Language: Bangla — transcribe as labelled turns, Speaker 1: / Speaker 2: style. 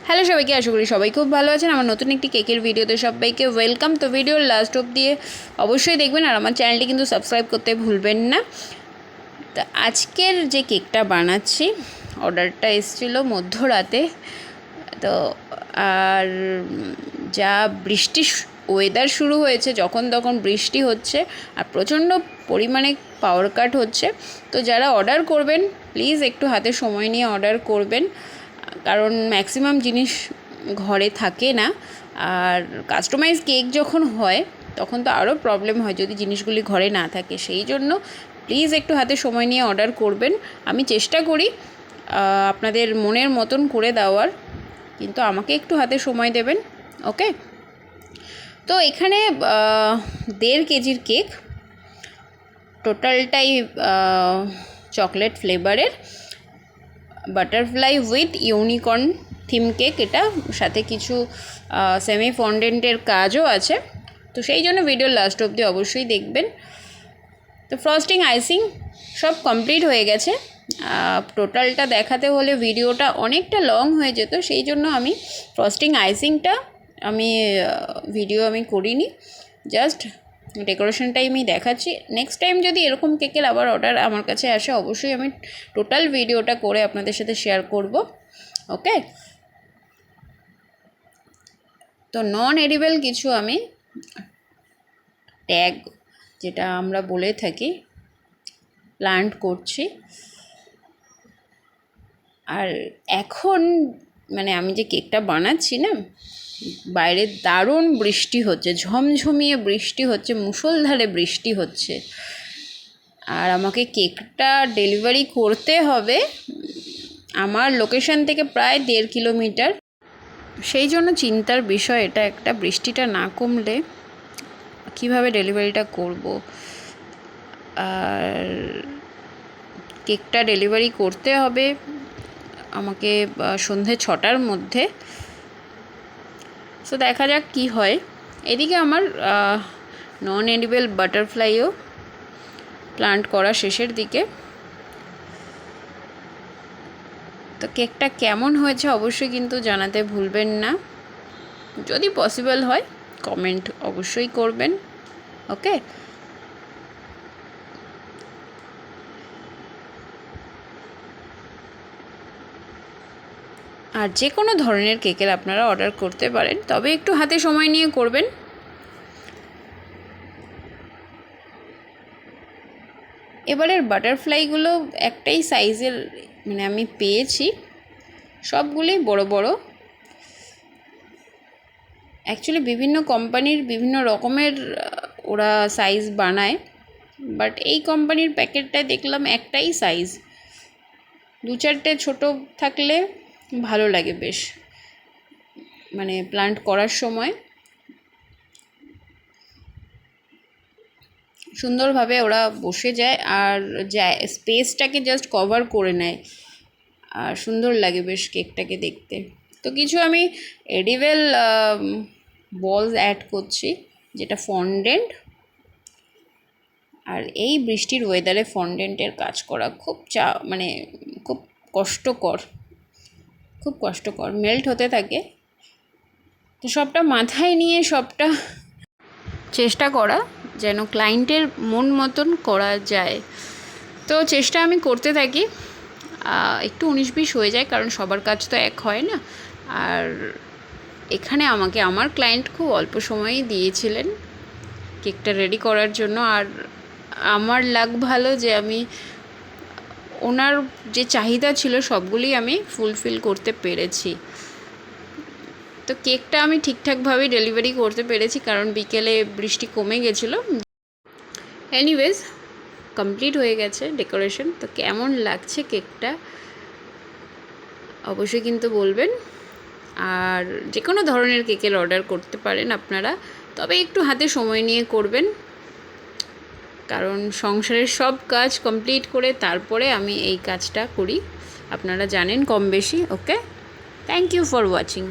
Speaker 1: হ্যালো সবাইকে, আশা করি সবাই খুব ভালো আছেন। আমার নতুন একটি কেকের ভিডিওতে সবাইকে ওয়েলকাম। তো ভিডিওর লাস্ট অবধি অবশ্যই দেখবেন, আর আমার চ্যানেলটি কিন্তু সাবস্ক্রাইব করতে ভুলবেন না। তো আজকের যে কেকটা বানাচ্ছি, অর্ডারটা এসেছিলো মধ্যরাতে। তো আর যা বৃষ্টি ওয়েদার শুরু হয়েছে, যখন তখন বৃষ্টি হচ্ছে আর প্রচণ্ড পরিমাণে পাওয়ার কাট হচ্ছে। তো যারা অর্ডার করবেন প্লিজ একটু হাতে সময় নিয়ে অর্ডার করবেন, কারণ ম্যাক্সিমাম জিনিস ঘরে থাকে না। আর কাস্টমাইজ কেক যখন হয় তখন তো আরও প্রবলেম হয় যদি জিনিসগুলি ঘরে না থাকে। সেই জন্য প্লিজ একটু হাতে সময় নিয়ে অর্ডার করবেন। আমি চেষ্টা করি আপনাদের মনের মতন করে দেওয়ার, কিন্তু আমাকে একটু হাতে সময় দেবেন, ওকে। তো এখানে 1.5 কেজির কেক, টোটালটাই চকলেট ফ্লেভারের butterfly with unicorn theme cake. এটা সাথে কিছু সেমি ফন্ডেন্টের কাজও আছে, তো সেই জন্য ভিডিওর লাস্ট অবধি অবশ্যই দেখবেন। তো ফ্রস্টিং আইসিং সব কমপ্লিট হয়ে গেছে। টোটালটা দেখাতে হলে ভিডিওটা অনেকটা লং হয়ে যেত, সেই জন্য আমি ফ্রস্টিং আইসিংটা ভিডিও করিনি, জাস্ট ডেকোরেশনটাই আমি দেখাচ্ছি। নেক্সট টাইম যদি এরকম কেকের আবার অর্ডার আমার কাছে আসে, অবশ্যই আমি টোটাল ভিডিওটা করে আপনাদের সাথে শেয়ার করব, ওকে। তো নন এডিবল কিছু আমি ট্যাগ, যেটা আমরা বলে থাকি, প্ল্যান্ট করছি। আর এখন আমি যে কেকটা বানাচ্ছি না, বাইরে দারুণ বৃষ্টি হচ্ছে, ঝমঝমিয়ে বৃষ্টি হচ্ছে, মুষলধারে বৃষ্টি হচ্ছে। আর আমাকে কেকটা ডেলিভারি করতে হবে আমার লোকেশন থেকে প্রায় 1.5 কিলোমিটার। সেই জন্য চিন্তার বিষয় এটা একটা, বৃষ্টিটা না কমলে কিভাবে ডেলিভারিটা করব। আর কেকটা ডেলিভারি করতে হবে আমাকে সন্ধে 6টার মধ্যে। সো দেখা যাক কি হয়। এদিকে আমার নন এডিবল বাটারফ্লাইও প্ল্যান্ট করা শেষের দিকে। তো কেকটা কেমন হয়েছে অবশ্যই কিন্তু জানাতে ভুলবেন না। যদি পসিবল হয় কমেন্ট অবশ্যই করবেন, ওকে। আর যে কোনো ধরনের কেকের আপনারা অর্ডার করতে পারেন, তবে একটু হাতে সময় নিয়ে করবেন। এবারের বাটারফ্লাইগুলো একটাই সাইজের আমি পেয়েছি, সবগুলোই বড় বড়। অ্যাকচুয়ালি বিভিন্ন কোম্পানির বিভিন্ন রকমের ওরা সাইজ বানায়, বাট এই কোম্পানির প্যাকেটটায় দেখলাম একটাই সাইজ। 2-4টে ছোটো থাকলে ভালো লাগে বেশ, প্ল্যান্ট করার সময় সুন্দরভাবে ওরা বসে যায় আর স্পেসটাকে জাস্ট কভার করে নেয়, আর সুন্দর লাগে বেশ কেকটাকে দেখতে। তো কিছু আমি এডিবল বলস অ্যাড করছি, যেটা ফন্ডেন্ট। আর এই বৃষ্টির ওয়েদারে ফন্ডেন্টের কাজ করা খুব খুব কষ্টকর, মেল্ট হতে থাকে। তো সবটা মাথায় নিয়ে সবটা চেষ্টা করা যেন ক্লায়েন্টের মন মতন করা যায়। তো চেষ্টা আমি করতে থাকি। একটু 19-20 হয়ে যায়, কারণ সবার কাজ তো এক হয় না। আর এখানে আমাকে আমার ক্লায়েন্ট খুব অল্প সময়ই দিয়েছিলেন কেকটা রেডি করার জন্য। আর আমার লাক ভালো যে আমি ওনার যে চাহিদা ছিল সবগুলোই আমি ফুলফিল করতে পেরেছি। তো কেকটা আমি ঠিকঠাকভাবেই ডেলিভারি করতে পেরেছি, কারণ বিকেলে বৃষ্টি কমে গেছিলো। এনিওয়েজ, কমপ্লিট হয়ে গেছে ডেকোরেশন। তো কেমন লাগছে কেকটা অবশ্যই কিন্তু বলবেন। আর যে কোনো ধরনের কেকের অর্ডার করতে পারেন আপনারা, তবে একটু হাতে সময় নিয়ে করবেন, কারণ সংসারের সব কাজ কমপ্লিট করে তারপরে আমি এই কাজটা করি, আপনারা জানেন কম বেশি, okay. Thank you for watching.